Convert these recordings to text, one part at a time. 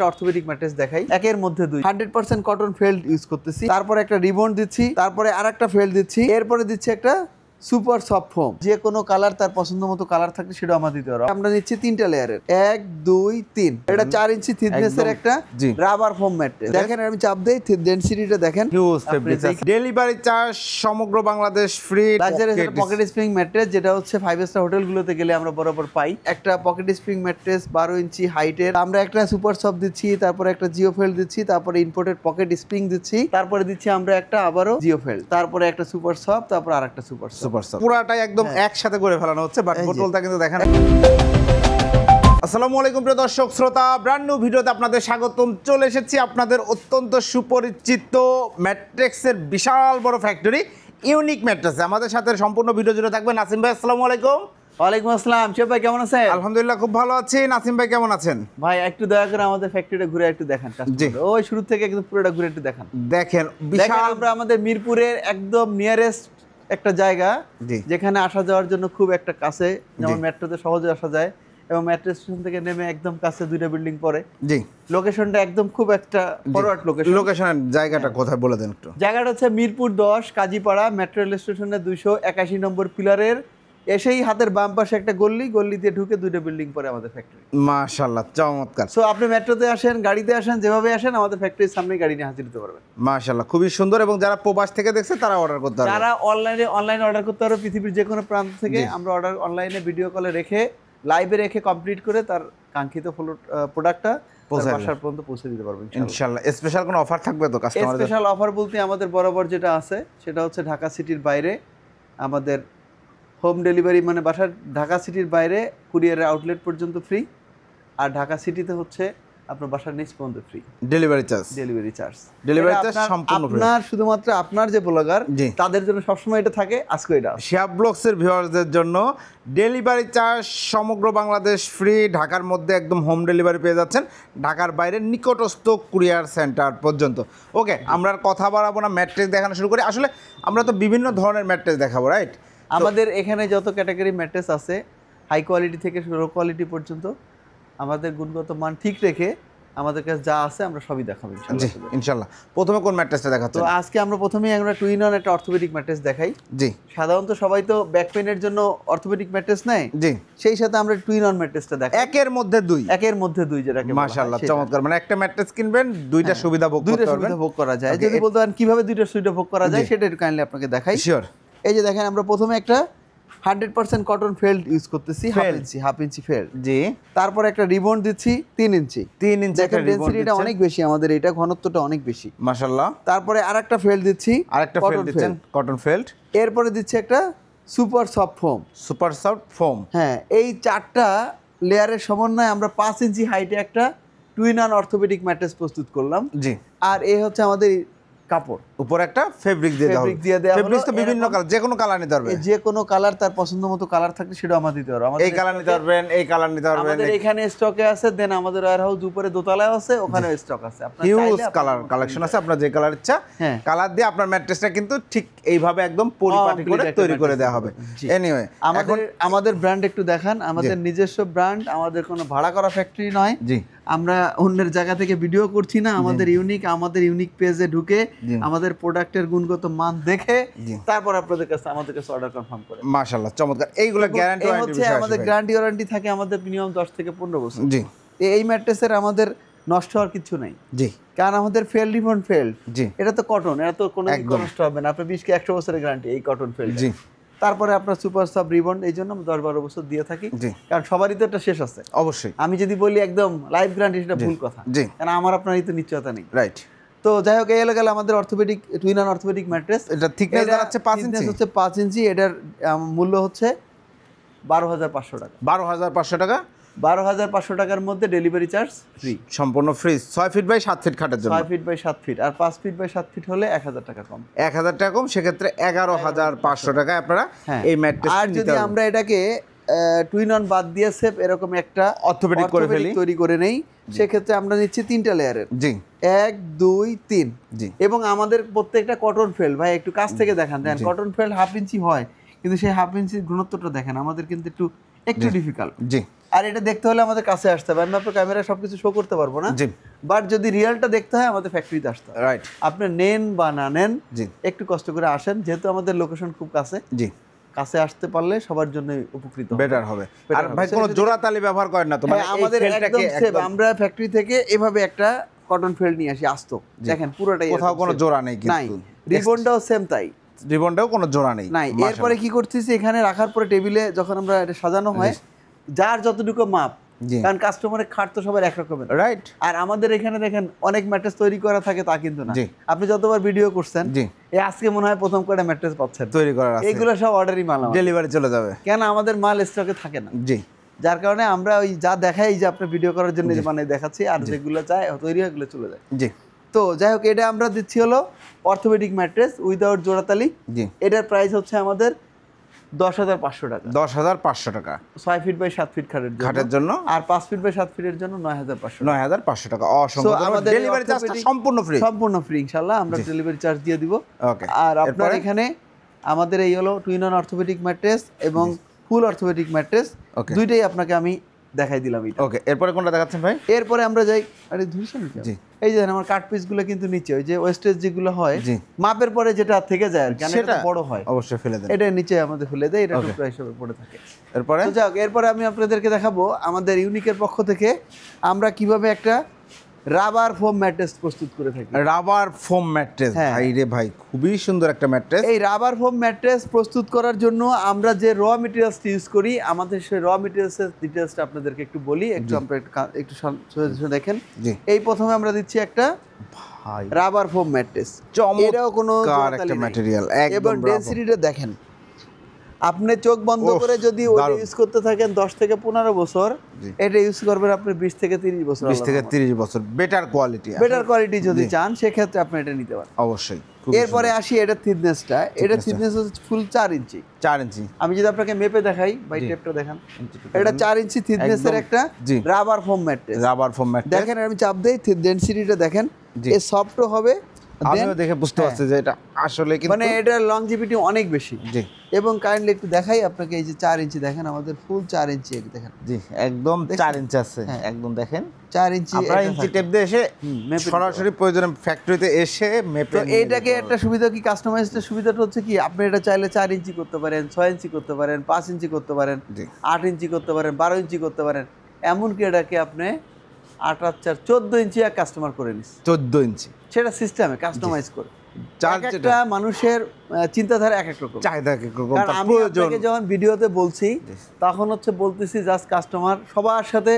Orthopaedic mattress দেখাই একের মধ্যে দুই 100% কটন ফেল্ড ইউজ করতেছি, তারপরে একটা রিবন দিচ্ছি, তারপরে আরেকটা ফেল্ড দিচ্ছি, এরপরে দিচ্ছি একটা সুপার সফট ফোম। যে কোনো কালার তার পছন্দ মতো কালার থাকলে সেটা আমরা দিতে পারবো। আমরা নিচ্ছি 3টা লেয়ারের, 1 2 3। এটা 4 ইঞ্চি থিকনেসের একটা রাবার ফোম ম্যাট্রেস। দেখেন আমি চাপ দেই, ডেনসিটিটা দেখেন। হিউজ ফেব্রিক, ডেলিভারি চার্জ সমগ্র বাংলাদেশ ফ্রি। লাক্সারিয়াস একটা পকেট স্প্রিং ম্যাট্রেস, যেটা হচ্ছে 5 স্টার হোটেলগুলোতে গেলে আমরা বরাবর পাই। একটা পকেট স্প্রিং ম্যাট্রেস 12 ইঞ্চি হাইটের। আমরা একটা সুপার সফট দিচ্ছি, তারপরে একটা জিও ফেল্ড দিচ্ছি, তারপরে ইম্পোর্টেড পকেট স্প্রিং দিচ্ছি, তারপরে দিচ্ছি আমরা একটা আবারও জিও ফেল্ড, তারপরে একটা সুপার সফট, তারপর আরেকটা সুপার সফট। পুরাটাই একদম একসাথে করে ফেলানো হচ্ছে, বাট বোতলটা কিন্তু দেখেন। আসসালামু আলাইকুম প্রিয় দর্শক শ্রোতা, ব্র্যান্ড নিউ ভিডিওতে আপনাদের স্বাগতম। চলে এসেছি আপনাদের অত্যন্ত সুপরিচিত ম্যাট্রেক্সের বিশাল বড় ফ্যাক্টরি ইউনিক ম্যাট্রেস। আমাদের সাথে সম্পূর্ণ ভিডিও জুড়ে থাকবে নাসিম ভাই। আসসালামু আলাইকুম। ওয়ালাইকুম আসসালাম। শিব ভাই কেমন আছেন? আলহামদুলিল্লাহ খুব ভালো আছি। নাসিম ভাই কেমন আছেন? ভাই একটু দয়া করে আমাদের ফ্যাক্টরিটা ঘুরে একটু দেখান। ওই শুরু থেকে একদম পুরোটা ঘুরে একটু দেখান। দেখেন বিশাল, আমরা আমাদের মিরপুরের একদম নিয়ারেস্ট একটা জায়গা, যেখানে আসা যাওয়ার জন্য খুব একটা কাছে, যেমন মেট্রোতে সহজে আসা যায় এবং মেট্রো স্টেশন থেকে নেমে একদম কাছে, 2টা বিল্ডিং পরে। জি, লোকেশনটা একদম খুব একটা ফরওয়ার্ড লোকেশন। লোকেশনের জায়গাটা কোথায় বলে দেন একটু। জায়গাটা হচ্ছে মিরপুর 10 কাজীপাড়া মেট্রো রেল স্টেশনের 281 নম্বর পিলারের এসেই হাতের বাম পাশে একটা গল্লি দিয়ে ঢুকে 2টা বিল্ডিং পরে আমাদের ফ্যাক্টরি। মাশাআল্লাহ, চমৎকার। সো আপনি মেট্রোতে আসেন, গাড়িতে আসেন, যেভাবে আসেন আমাদের ফ্যাক্টরির সামনে গাড়ি নিয়ে হাজির হতে পারবেন। মাশাআল্লাহ, খুবই সুন্দর। এবং যারা প্রবাস থেকে দেখছে তারা অর্ডার করতে পারবে, যারা অনলাইনে অর্ডার করতে পারবে পৃথিবীর যে কোনো প্রান্ত থেকে। আমরা অর্ডার অনলাইনে ভিডিও কলে রেখে, লাইভে রেখে কমপ্লিট করে তার কাঙ্ক্ষিত প্রোডাক্টটা বাসার পর্যন্ত পৌঁছে দিতে পারবেন ইনশাআল্লাহ। স্পেশাল কোনো অফার থাকবে তো কাস্টমারদের? স্পেশাল অফার বলতে আমাদের বরাবর যেটা আছে সেটা হচ্ছে ঢাকা সিটির বাইরে আমাদের হোম ডেলিভারি, মানে বাসার ঢাকা সিটির বাইরে কুরিয়ারের আউটলেট পর্যন্ত ফ্রি, আর ঢাকা সিটিতে হচ্ছে আপনার বাসার নিচ পর্যন্ত ফ্রি ডেলিভারি চার্জ সম্পূর্ণ ফ্রি। আপনার শুধুমাত্র আপনার যে ব্লগার তাদের জন্য সবসময় এটা থাকে, আজকে এটা শিয়া ব্লগসের ভিউয়ারদের জন্য ডেলিভারি চার্জ সমগ্র বাংলাদেশ ফ্রি। ঢাকার মধ্যে একদম হোম ডেলিভারি পেয়ে যাচ্ছেন, ঢাকার বাইরে নিকটস্থ কুরিয়ার সেন্টার পর্যন্ত। ওকে, আমরা আর কথা বাড়াবো না, ম্যাট্রেস দেখানো শুরু করি। আসলে আমরা তো বিভিন্ন ধরনের ম্যাট্রেস দেখাবো, রাইট? আমাদের এখানে যত ক্যাটাগরি ম্যাট্রেস আছে, হাই কোয়ালিটি থেকে লো কোয়ালিটি পর্যন্ত, আমাদের গুণগত মান ঠিক রেখে আমাদের কাছে যা আছে আমরা সবই দেখাবো ইনশাআল্লাহ। প্রথমে কোন ম্যাট্রেসটা দেখাচ্ছেন? তো আজকে আমরা প্রথমেই আমরা টুইন অন একটা অর্থোপেডিক ম্যাট্রেস দেখাই। জি, সাধারণত সবাই তো ব্যাক পেইনের জন্য অর্থোপেডিক ম্যাট্রেস নেয়। জি, সেই সাথে আমরা টুইন অন ম্যাট্রেসটা দেখাই। একের মধ্যে দুই, যেটাকে মাশাআল্লাহ চমৎকার। মানে একটা ম্যাট্রেস কিনবেন, দুইটা সুবিধা ভোগ করতে পারবেন। ভোগ করা যায়। যদি বলতে পারেন কিভাবে দুইটা সুবিধা ভোগ করা যায়, সেটা একটু কাইন্ডলি আপনাকে দেখাই। শিওর। এই যে দেখেন, আমরা প্রথমে একটা 100% কটন ফেল্ড ইউজ করতেছি, হাফ ইঞ্চি ফেল্ড। জি, তারপর একটা রিবন দিচ্ছি 3 ইঞ্চি। একটা রিবন, ডেনসিটিটা অনেক বেশি আমাদের, এটা ঘনত্বটা অনেক বেশি মাশাআল্লাহ। তারপরে আরেকটা ফেল্ড দিচ্ছি, কটন ফেল্ড। এরপরে দিচ্ছি একটা সুপার সফট ফোম। হ্যাঁ, এই 4টা লেয়ারের সমন্বয়ে আমরা 5 ইঞ্চি হাইটে একটা টুইন অন অর্থোপেডিক ম্যাট্রেস প্রস্তুত করলাম। জি, আর এই হচ্ছে আমাদের কাপড়, উপর একটা ফেব্রিক দিয়ে দেওয়া হলো। ফেব্রিক তো বিভিন্ন কালার, যে কোনো কালার নিতে পারবে। যে কোনো কালার তার পছন্দ মতো কালার থাকলে সেটা আমরা দিতে পারবো। এই কালার নিতে পারবেন, এই কালার নিতে পারবেন। আমাদের এখানে স্টকে আছে, দেন আমাদের ওয়্যারহাউস উপরে দোতলায় আছে, ওখানে স্টক আছে। আপনার হিউজ কালার কালেকশন আছে, আপনার যে কালার ইচ্ছা কালার দিয়ে আপনার ম্যাট্রেসটা কিন্তু ঠিক এইভাবে একদম পরিপাটি করে তৈরি করে দেওয়া হবে। এনিওয়ে, আমাদের ব্র্যান্ড একটু দেখান। আমাদের নিজস্ব ব্র্যান্ড, আমাদের কোনো ভাড়া করা ফ্যাক্টরি নয়। জি, আমরা অন্যের জায়গা থেকে ভিডিও করছি না। আমাদের ইউনিক পেজে ঢুকে আমাদের প্রোডাক্টের গুণগত মান দেখে তারপর আপনাদের কাছে আমাদের কাছে অর্ডার কনফার্ম করে। মাশাআল্লাহ চমৎকার। এইগুলো গ্যারান্টি হচ্ছে আমাদের গ্যারান্টি থাকে আমাদের মিনিমাম 10 থেকে 15 বছর। জি, এই ম্যাট্রেসের আমাদের নষ্ট হওয়ার কিছু নেই। জি, কারণ আমাদের রিবন ফেল্ড, এটা তো কটন, এটা তো কোনো নষ্ট হবে না। আপনার 20 কি 100 বছরের গ্যারান্টি এই কটন ফেল্ড। জি, তারপরে আপনার সুপার সফট রিবন, এই জন্য 10-12 বছর দিয়ে থাকি, কারণ সবারই তো একটা শেষ আছে। অবশ্যই, আমি যদি বলি একদম লাইফ গ্যারান্টি, সেটা ভুল কথা। কারণ আমার আপনারই তো নিশ্চয়তা নেই, রাইট? তো যাই হোক, এই গেল আমাদের orthopaedic twin on orthopaedic mattress. এটা থিকনেস দাঁড়াচ্ছে 5 ইঞ্চি, হচ্ছে 5 ইঞ্চি। এটার মূল্য হচ্ছে 12,500 টাকা। 12,500 টাকা। 12,500 টাকার মধ্যে ডেলিভারি চার্জ ফ্রি, সম্পূর্ণ ফ্রি। 6 ফিট বাই 7 ফিট খাটের জন্য, 6 ফিট বাই 7 ফিট। আর 5 ফিট বাই 7 ফিট হলে 1,000 টাকা কম। 1,000 টাকা কম, সেক্ষেত্রে 11,500 টাকায় আপনারা এই ম্যাট্রেস। আর যদি আমরা এটাকে টুইন অন বাদ দিয়ে সেপ এরকম একটা অর্থোপেডিক করে ফেলি, তৈরি করে নেই, সেক্ষেত্রে আমরা নিচ্ছি 3টা লেয়ারের। জি, 1 2 3। জি, এবং আমাদের প্রত্যেকটা কটন ফেল্ড, ভাই একটু কাছ থেকে দেখান। দেন কটন ফেল্ড হাফ ইঞ্চি হয়, কিন্তু সেই হাফ ইঞ্চির ঘনত্বটা দেখেন আমাদের কিন্তু একটু ডিফিকাল্ট। জি, আর এটা দেখতে হলে আমাদের কাছে আসতে হবে, আমি আপনার ক্যামেরায় সবকিছু শো করতে পারবো না, জি বাট যদি রিয়েলটা দেখতে হয় আমাদের ফ্যাক্টরিতে আসতে হবে। রাইট, আপনি নেন বা না নেন, জি একটু কষ্ট করে আসেন, যেহেতু আমাদের লোকেশন খুব কাছে, জি কাছে আসতে পারলে সবার জন্য উপকৃত হবে। বেটার হবে। Better আর হবে। ভাই কোনো জোড়া তালি ব্যবহার করেন না তো? মানে হ্যাঁ, আমাদের একদম সেভ, আমরা ফ্যাক্টরি থেকে এভাবে একটা কটন ফেল্ড নিয়ে আসি আস্ত, দেখেন পুরোটাই কোথাও কোনো জোড়া নেই নাই, কিন্তু, রিবনটাও সেম তাই রিবনটাও কোনো জোড়া নেই নাই। এরপরে কি করতেছি, এখানে রাখার পরে টেবিলে যখন আমরা এটা সাজানো হয়, যার যতটুকু মাপ, জি কারণ কাস্টমারের খাট তো সবার একরকমের, রাইট, আর আমাদের এখানে দেখেন অনেক ম্যাট্রেস তৈরি করা থাকে তা কিন্তু না। জি। আপনি যতবার ভিডিও করছেন, জি এই আজকে মনে হয় প্রথম করে ম্যাট্রেস পাচ্ছেন, তৈরি করার আছে, এইগুলো সব অর্ডারই মাল, ডেলিভারি চলে যাবে, কেন আমাদের মাল স্টকে থাকে না, জি যার কারণে আমরা ওই যা দেখাই, যে আপনি ভিডিও করার জন্য মানে দেখাচ্ছি, আর যেগুলো চাই তৈরি হয় এগুলো চলে যায়। জি তো যাই হোক, এটা আমরা দিচ্ছি হলো অর্থোপেডিক ম্যাট্রেস উইদাউট জোড়াতালি। জি এটার প্রাইস হচ্ছে আমাদের 10,500 টাকা, 10,500 টাকা 6 ফিট বাই 7 ফিট খাটের জন্য, আর 5 ফিট বাই 7 ফিটের জন্য 9,500 9,500 টাকা। So, অসংখ্য আমাদের এই ডেলিভারি চার্জটা orthopedic- সম্পূর্ণ ফ্রি, সম্পূর্ণ ফ্রি ইনশাআল্লাহ, আমরা ডেলিভারি চার্জ দিয়ে দিব। ওকে। আর আপনার এরপরে? এখানে আমাদের এই হলো টুইন অন অর্থোপেডিক ম্যাট্রেস এবং ফুল অর্থোপেডিক ম্যাট্রেস, Okay. দুইটাই আপনাকে আমি দেখাই দিলাম এটা। ওকে, এরপরে কোনটা দেখাচ্ছেন ভাই? এরপরে আমরা যাই, আরে ধুইছেন নাকি? জি। এই যে আমার কাট পিসগুলো কিন্তু নিচে, ওই যে ওয়েস্টেজ যেগুলো হয় জি। মাপের পরে যেটা থেকে যায় আর কি, সেটা এটা বড় হয়, অবশ্যই ফেলে দেন। এটা নিচে আমাদের ফেলে দেয়, এটা Okay. টুকরা হিসেবে পড়ে থাকে। এরপরে তো যাক, এরপরে আমি আপনাদেরকে দেখাবো আমাদের ইউনিকের পক্ষ থেকে আমরা কিভাবে একটা রাবার ফোম ম্যাট্রেস প্রস্তুত করে থাকি। রাবার ফোম ম্যাট্রেস, হ্যাঁ। ভাই রে ভাই, খুবই সুন্দর একটা ম্যাট্রেস। এই রাবার ফোম ম্যাট্রেস প্রস্তুত করার জন্য আমরা যে র মেটেরিয়ালস ইউজ করি, আমাদের সেই র মেটেরিয়ালসের ডিটেলসটা আপনাদেরকে একটু বলি, একটু আমরা একটু সোজা দেখেন। জি এই প্রথমে আমরা দিচ্ছি একটা ভাই, রাবার ফোম ম্যাট্রেস, এটাও কোনো চমৎকার জোড়াতালি একটা নেই। ম্যাটেরিয়াল, এবং একদম ডেনসিটিটা দেখেন, আপনি চোখ বন্ধ উফ, করে যদি ওটা দারুণ। ইউজ করতে থাকেন 10 থেকে 15 বছর, জি। এটা ইউজ করবেন আপনি 20 থেকে 30 বছর। 20 থেকে 30 বছর বেটার কোয়ালিটি, বেটার কোয়ালিটি যদি জি। চান সেক্ষেত্রে আপনি এটা নিতে পারেন। অবশ্যই। এরপরে আসি এটা থিকনেসটা, এটা থিকনেস হচ্ছে ফুল 4 ইঞ্চি। 4 ইঞ্চি, আমি যদি আপনাকে মেপে দেখাই, বাই জি। টেপটা দেখান, এটা 4 ইঞ্চি থিকনেসের একদম, একটা জি। Rubber foam mattress. Rubber foam mattress দেখেন আমি চাপ দেই, ডেনসিটিটা দেখেন, জি। এই সফটও হবে, আমিও then- দেখে বুঝতে হ্যাঁ। পারছি যে এটা আসলে কিন্তু মানে এটার লংজিভিটি অনেক বেশি। জি এবং কাইন্ডলি একটু দেখাই আপনাকে, এই যে 4 ইঞ্চি দেখেন, আমাদের ফুল 4 ইঞ্চি, এই দেখেন জি একদম দেখছেন? 4 ইঞ্চি আছে, হ্যাঁ। একদম দেখেন। 4 ইঞ্চি আপনারা এটা ইঞ্চি থাকে। টেপ দিয়ে এসে মেপে নিতে সরাসরি প্রয়োজনে ফ্যাক্টরিতে এসে মেপে তো এইটাকে একটা সুবিধা কি, কাস্টমাইজড সুবিধাটা হচ্ছে কি, আপনি এটা চাইলে 4 ইঞ্চি করতে পারেন, 6 ইঞ্চি করতে পারেন, 5 ইঞ্চি করতে পারেন, জি 8 ইঞ্চি করতে পারেন, 12 ইঞ্চি করতে পারেন, এমনকি এটাকে আপনি 8 আর 4 14 ইঞ্চি এক কাস্টমার করে নিস, 14 ইঞ্চি সেটা সিস্টেমে কাস্টমাইজ করে। চার এক একটা মানুষের চিন্তাধারা এক এক রকম। চাহিদা কিরকম, কারণ তার আমি প্রয়োজন। আপনাকে যখন ভিডিওতে বলছি, তখন হচ্ছে বলতেছি জাস্ট কাস্টমার সবার সাথে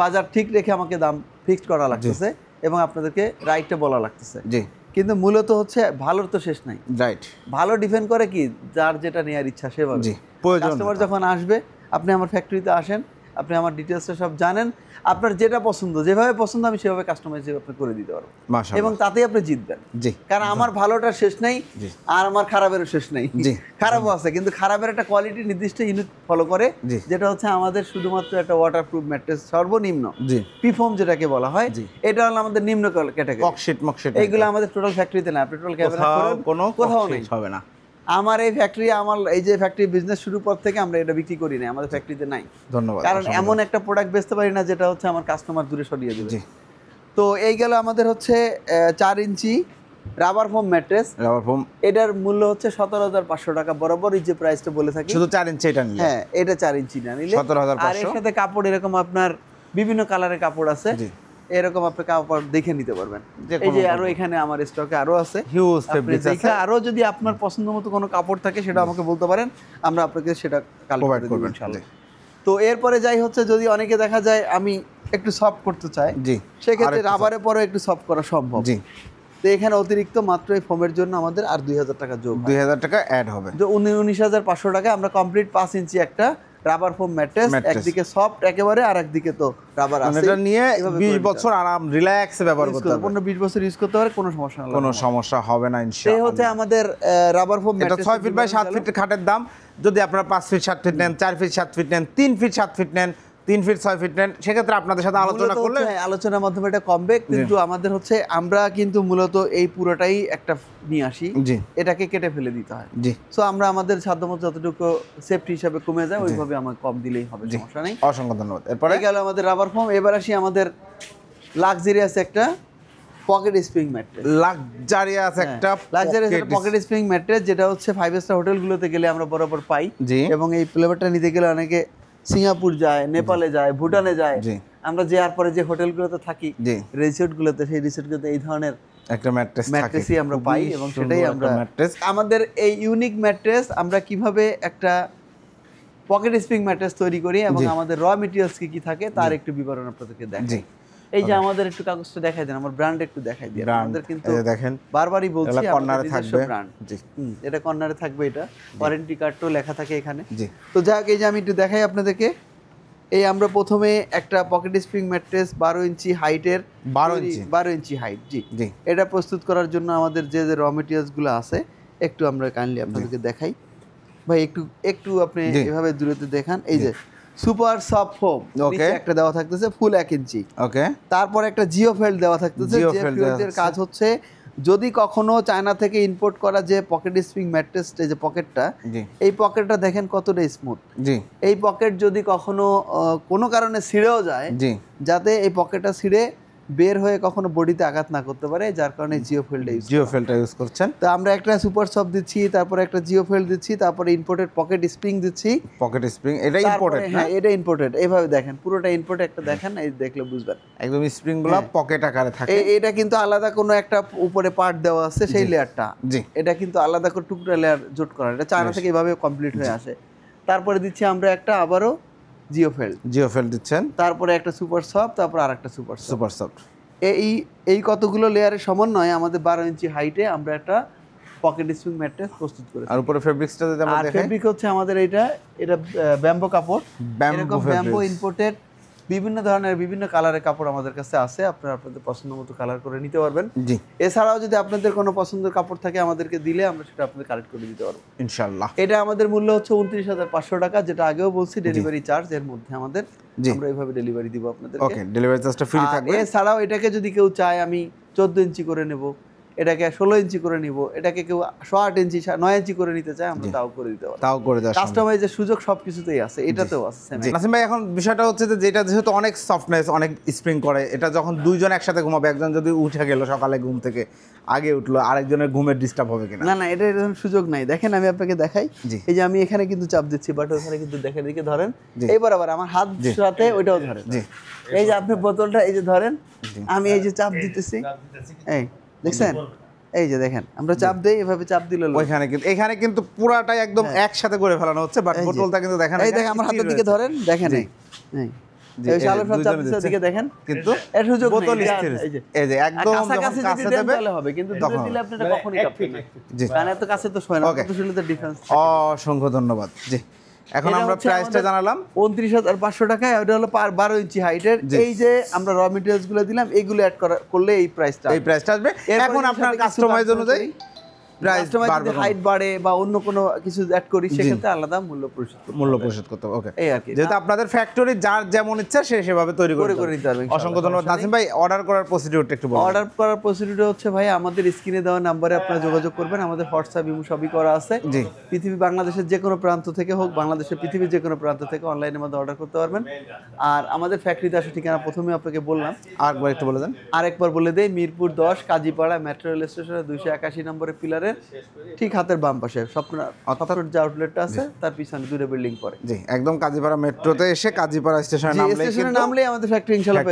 বাজার ঠিক রেখে আমাকে দাম ফিক্সড করা লাগতেছে এবং আপনাদেরকে রাইটটা বলা লাগতেছে। জি কিন্তু মূলত হচ্ছে ভালোর তো শেষ নাই, রাইট, ভালো ডিপেন্ড করে কি যার যেটা নেওয়ার ইচ্ছা সেভাবে। জি প্রয়োজন। কাস্টমার যখন আসবে, আপনি আমার ফ্যাক্টরিতে আসেন, আপনি আমার ডিটেলসটা সব জানেন, আপনার যেটা পছন্দ, যেভাবে পছন্দ আমি সেভাবে কাস্টমাইজ আপনি করে দিতে পারবো, মাশাআল্লাহ। এবং তাতেই আপনি জিতবেন। জি কারণ আমার ভালোটার শেষ নেই জি। আর আমার খারাপেরও শেষ নেই। জি। খারাপও আছে, কিন্তু খারাপের একটা কোয়ালিটি নির্দিষ্ট ইউনিট ফলো করে, জি। যেটা হচ্ছে আমাদের শুধুমাত্র একটা ওয়াটারপ্রুফ ম্যাট্রেস সর্বনিম্ন জি পিফোম যেটাকে বলা হয়, জি। এটা হলো আমাদের নিম্ন ক্যাটাগরি। মকশিট এইগুলো আমাদের টোটাল ফ্যাক্টরিতে না, পেট্রোল ক্যামেরা কোনো কোথাও নেই। হবে না। আমার এই ফ্যাক্টরি, আমার এই যে ফ্যাক্টরি বিজনেস শুরুর পর থেকে আমরা এটা বিক্রি করি না, আমাদের ফ্যাক্টরিতে নাই। ধন্যবাদ। কারণ এমন একটা প্রোডাক্ট বেচতে পারি না যেটা হচ্ছে আমার কাস্টমার দূরে সরিয়ে দেবে। জি তো এই গেল আমাদের হচ্ছে 4 inch rubber foam mattress. Rubber foam এটার মূল্য হচ্ছে 17,500 টাকা, বরাবরই যে প্রাইসটা বলে থাকি। শুধু 4 ইঞ্চি এটা নিলে, হ্যাঁ, এটা 4 ইঞ্চি না নিলে 17,500 আর এর সাথে কাপড় এরকম আপনার বিভিন্ন কালারের কাপড় আছে, জি এরকম আপনি কাপড় দেখে নিতে পারবেন। যে এই যে কোনো আরো এখানে আমার স্টকে আরো আছে, হিউজ আপনি ফেব্রিক্স দেখে আছে, আরো যদি আপনার পছন্দ মতো কোনো কাপড় থাকে সেটা আমাকে বলতে পারেন, আমরা আপনাকে সেটা কালেক্ট প্রোভাইড করে দেব করবেন। ইনশাআল্লাহ। তো এরপরে যাই হচ্ছে, যদি অনেকে দেখা যায় আমি একটু সফট করতে চাই, জি সেক্ষেত্রে আরেকটু রাবারের পরে একটু সফট করা সম্ভব। জি তো এখানে অতিরিক্ত মাত্র এই ফোমের জন্য আমাদের আর 2,000 টাকা যোগ হয়। 2000 টাকা অ্যাড হবে। যে 19,500 টাকা আমরা কমপ্লিট 5 ইঞ্চি একটা রাবার ফোম ম্যাট্রেস, একদিকে সফট একেবারে আর একদিকে তো রাবার আছে, এটা নিয়ে 20 বছর আরাম রিল্যাক্সে ব্যবহার করতে পারবে, 15-20 বছর ইউজ করতে পারে, কোনো সমস্যা না, কোনো সমস্যা হবে না এই ইনশাআল্লাহ। হচ্ছে আমাদের রাবার ফোম এটা ম্যাট্রেস। 6 ফিট বাই 7 ফিট খাটের দাম। যদি আপনারা 5 ফিট 7 ফিট নেন, 4 ফিট 7 ফিট নেন, 3 ফিট 7 ফিট নেন, 3 ফিট 6 ফিট নেন, সেক্ষেত্রে আপনাদের সাথে আলোচনা মূলত করলে হচ্ছে, হ্যাঁ, আলোচনার মাধ্যমে এটা কমবে, কিন্তু আমাদের হচ্ছে আমরা কিন্তু মূলত এই পুরোটাই একটা নিয়ে আসি, জি এটাকে কেটে ফেলে দিতে হয়। জি সো আমরা আমাদের সাধ্যমতো যতটুকু সেফটি হিসাবে কমে যায় ওইভাবে আমার কম দিলেই হবে, সমস্যা নেই। অসংখ্য ধন্যবাদ। এরপরে গেল আমাদের রাবার ফোম। এবার আসি আমাদের লাক্সারিয়াস একটা পকেট স্প্রিং ম্যাট্রেস। লাক্সারিয়াস একটা লাক্সারিয়াস একটা পকেট স্প্রিং ম্যাট্রেস, যেটা হচ্ছে 5 স্টার হোটেলগুলোতে গেলে আমরা বরাবর পাই। জি এবং এই ফ্লেভারটা নিতে গেলে অনেকে সিঙ্গাপুর যায়, নেপালে যায়, ভুটানে যায়। জি আমরা যে আর পরে যে হোটেলগুলোতে থাকি, জি রিসোর্টগুলোতে, সেই রিসোর্টগুলোতে এই ধরনের একটা ম্যাট্রেস ম্যাট্রেসই আমরা পাই, এবং সেটাই আমরা ম্যাট্রেস। আমাদের এই ইউনিক ম্যাট্রেস আমরা কিভাবে একটা পকেট স্প্রিং ম্যাট্রেস তৈরি করি এবং আমাদের র মেটেরিয়ালস কি কি থাকে তার একটু বিবরণ আপনাদেরকে দেখাই। জি এই যে আমাদের একটু কাগজটা দেখাই দেন, আমার ব্র্যান্ড একটু দেখাই দিই। আমাদের কিন্তু দেখেন বারবারই বলছি কর্নারে থাকবে ব্র্যান্ড। জি এটা কর্নারে থাকবে, এটা ওয়ারেন্টি কার্ডটাও লেখা থাকে এখানে। জি তো যাক, এই যে আমি একটু দেখাই আপনাদেরকে। এই আমরা প্রথমে একটা পকেট স্প্রিং ম্যাট্রেস 12 ইঞ্চি হাইটের, 12 ইঞ্চি হাইট, জি জি এটা প্রস্তুত করার জন্য আমাদের যে যে র মেটেরিয়ালসগুলো আছে একটু আমরা কাইন্ডলি আপনাদেরকে দেখাই। ভাই একটু একটু আপনি এভাবে দূরত্বে দেখান। এই যে সুপার সফট ফোম একটা দেওয়া থাকতেছে ফুল 1 ইঞ্চি। ওকে, তারপর একটা জিও ফেল্ড দেওয়া থাকতেছে। জিও ফেল্ডের কাজ হচ্ছে যদি কখনো চায়না থেকে ইম্পোর্ট করা যে পকেট স্প্রিং ম্যাট্রেস, যে পকেটটা, এই পকেটটা দেখেন কতটা স্মুথ। জি এই পকেট যদি কখনো কোনো কারণে ছিঁড়েও যায়, জি যাতে এই পকেটটা ছিঁড়ে বের হয়ে কখনো বডিতে আঘাত না করতে পারে, যার কারণে জিও ফেল্ডটা ইউজ করছেন। তো আমরা একটা সুপার সফট দিচ্ছি, তারপরে একটা জিও ফেল্ড দিচ্ছি, তারপরে ইম্পোর্টেড পকেট স্প্রিং দিচ্ছি। পকেট স্প্রিং এটা ইম্পোর্টেড, হ্যাঁ এটা ইম্পোর্টেড। এইভাবে দেখেন পুরোটা ইম্পোর্টেড, একটা দেখেন, এই দেখলে বুঝবেন একদম স্প্রিংগুলো পকেট আকারে থাকে। এটা কিন্তু আলাদা কোনো একটা উপরে পার্ট দেওয়া আছে, সেই লেয়ারটা, জি এটা কিন্তু আলাদা করে টুকরা লেয়ার জোট করা, এটা চায়না থেকে এইভাবে কমপ্লিট হয়ে আসে। তারপরে দিচ্ছি আমরা একটা আবারও জিও ফেল্ড দিচ্ছেন, তারপরে একটা সুপার সফট, তারপর আরেকটা সুপার সফট। এই কতগুলো লেয়ারের সমন্বয়ে আমাদের 12 ইঞ্চি হাইটে আমরা একটা পকেট স্প্রিং ম্যাট্রেস প্রস্তুত করেছি। আর উপরে ফেব্রিক্সটা যদি আমরা দেখাই, ফেব্রিক হচ্ছে আমাদের এটা ব্যাম্বো কাপড়, এরকম ব্যাম্বো ইম্পোর্টেড বিভিন্ন ধরনের বিভিন্ন কালারের কাপড় আমাদের কাছে আছে, আপনারা আপনাদের পছন্দ মতো কালার করে নিতে পারবেন। জি এছাড়াও যদি আপনাদের কোনো পছন্দের কাপড় থাকে আমাদেরকে দিলে আমরা সেটা আপনাদের কালেক্ট করে দিতে পারবো ইনশাআল্লাহ। এটা আমাদের মূল্য হচ্ছে 29,500 টাকা, যেটা আগেও বলছি ডেলিভারি চার্জ এর মধ্যে আমাদের, আমরা এইভাবে ডেলিভারি দিব আপনাদেরকে। ওকে, ডেলিভারি চার্জটা ফ্রি থাকবে। এছাড়াও এটাকে যদি কেউ চায় আমি 14 ইঞ্চি করে নেব, এটাকে 16 ইঞ্চি করে নিব, এটাকে কেউ 8 ইঞ্চি 9 ইঞ্চি করে নিতে চায়, আমরা তাও করে দিতে পারবো। তাও করে দেওয়া কাস্টমাইজের সুযোগ সবকিছুতেই আছে, এটাতেও আছে। নাসিম ভাই, এখন বিষয়টা হচ্ছে যে যেটা যেহেতু অনেক সফটনেস, অনেক স্প্রিং করে, এটা যখন দুইজন একসাথে ঘুমাবে, একজন যদি উঠে গেল সকালে ঘুম থেকে আগে উঠলো, আরেকজনের ঘুমের ডিস্টার্ব হবে কিনা? না না, এটা এরকম সুযোগ নাই। দেখেন আমি আপনাকে দেখাই, এই যে আমি এখানে কিন্তু চাপ দিচ্ছি, বাট ওখানে কিন্তু দেখেন, দিকে ধরেন, এইবার আবার আমার হাত সাথে ওইটাও ধরেন। এই যে আপনি বোতলটা এই যে ধরেন, আমি এই যে চাপ দিতেছি, এই দেখছেন, এই যে দেখেন আমরা চাপ দেই, এভাবে চাপ দিলে ওইখানে কিন্তু এখানে কিন্তু পুরাটাই একদম একসাথে করে ফেলানো হচ্ছে, বাট বোতলটা কিন্তু দেখেন, এই দেখেন আমার হাতের দিকে ধরেন, দেখেন এই এই শালের সব চাপ দিকে দেখেন, কিন্তু এর সুযোগ বোতল নেই। স্থির, এই যে একদম কাছে কাছে যদি দেবে তাহলে হবে, কিন্তু দূরে দিলে আপনি এটা কখনোই কাঁপবেন না। জি, কারণ এত কাছে তো শোয় না, কত শুনলে তো ডিফারেন্স। অসংখ্য ধন্যবাদ। জি, এখন আমরা প্রাইসটা জানালাম 29,500 টাকায়। ওটা হলো 12 ইঞ্চি হাইটের। এই যে আমরা র মেটেরিয়ালস গুলো দিলাম, এইগুলো অ্যাড করলে এই প্রাইসটা আসবে। এখন আপনার কাস্টমাইজ অনুযায়ী প্রাইস বাড়বে, হাইট বাড়ে বা অন্য কোনো কিছু অ্যাড করি, সেক্ষেত্রে আলাদা মূল্য পরিশোধ করতে হবে। ওকে, এই আর কি, যেহেতু আপনাদের ফ্যাক্টরি যার যেমন ইচ্ছা সে সেভাবে তৈরি করে নিতে পারবে। অসংখ্য ধন্যবাদ নাসিম ভাই। অর্ডার করার প্রসিডিউরটা একটু বলুন। অর্ডার করার প্রসিডিউর হচ্ছে ভাই, আমাদের স্ক্রিনে দেওয়া নম্বরে আপনারা যোগাযোগ করবেন। আমাদের হোয়াটসঅ্যাপ ইমো সবই করা আছে। জি, পৃথিবী বাংলাদেশের যে কোনো প্রান্ত থেকে হোক, বাংলাদেশের পৃথিবীর যে কোনো প্রান্ত থেকে অনলাইনের মধ্যে অর্ডার করতে পারবেন। আর আমাদের ফ্যাক্টরিতে আসার ঠিকানা প্রথমে আপনাকে বললাম, আরেকবার একটু বলে দেন। আরেকবার বলে দেই, মিরপুর 10 কাজীপাড়া মেট্রো রেল স্টেশনের 281 নম্বরের পিলারের ঠিক হাতের বাম পাশে স্বপ্ন যে আউটলেটটা আছে, তার পিছনে দূরে বিল্ডিং পড়ে। জি, একদম কাজীপাড়া মেট্রোতে এসে কাজীপাড়া স্টেশনে নামলেই আমাদের ফ্যাক্টরি ইনশাআল্লাহ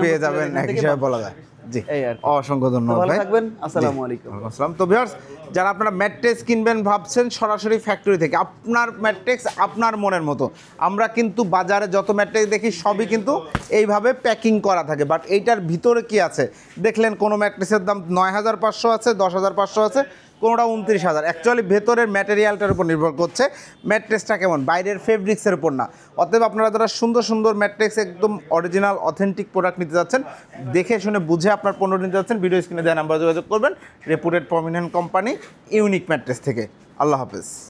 পেয়ে যাবেন, এক হিসাবে বলা যায়। জি, এই আর অসংখ্য ধন্যবাদ ভাই। ভালো থাকবেন। আসসালামু আলাইকুম। আসসালাম। তো ভিউয়ার্স, যারা আপনারা ম্যাট্রেস কিনবেন ভাবছেন সরাসরি ফ্যাক্টরি থেকে, আপনার ম্যাট্রেস আপনার মনের মতো, আমরা কিন্তু বাজারে যত ম্যাট্রেস দেখি সবই কিন্তু এইভাবে প্যাকিং করা থাকে, বাট এইটার ভিতরে কি আছে দেখলেন, কোনো ম্যাট্রেসের দাম 9,500 আছে, 10,500 আছে, কোনোটা 29,000। অ্যাকচুয়ালি ভেতরের ম্যাটেরিয়ালটার উপর নির্ভর করছে ম্যাট্রেসটা কেমন, বাইরের ফেব্রিক্সের উপর না। অতএব আপনারা যারা সুন্দর সুন্দর ম্যাট্রেস, একদম অরিজিনাল অথেন্টিক প্রোডাক্ট নিতে যাচ্ছেন, দেখে শুনে বুঝে আপনার পণ্য নিতে যাচ্ছেন, ভিডিও স্ক্রিনে দেওয়া নাম্বার যোগাযোগ করবেন। রেপুটেড প্রমিনেন্ট কোম্পানি ইউনিক ম্যাট্রেস থেকে। আল্লাহ হাফেজ।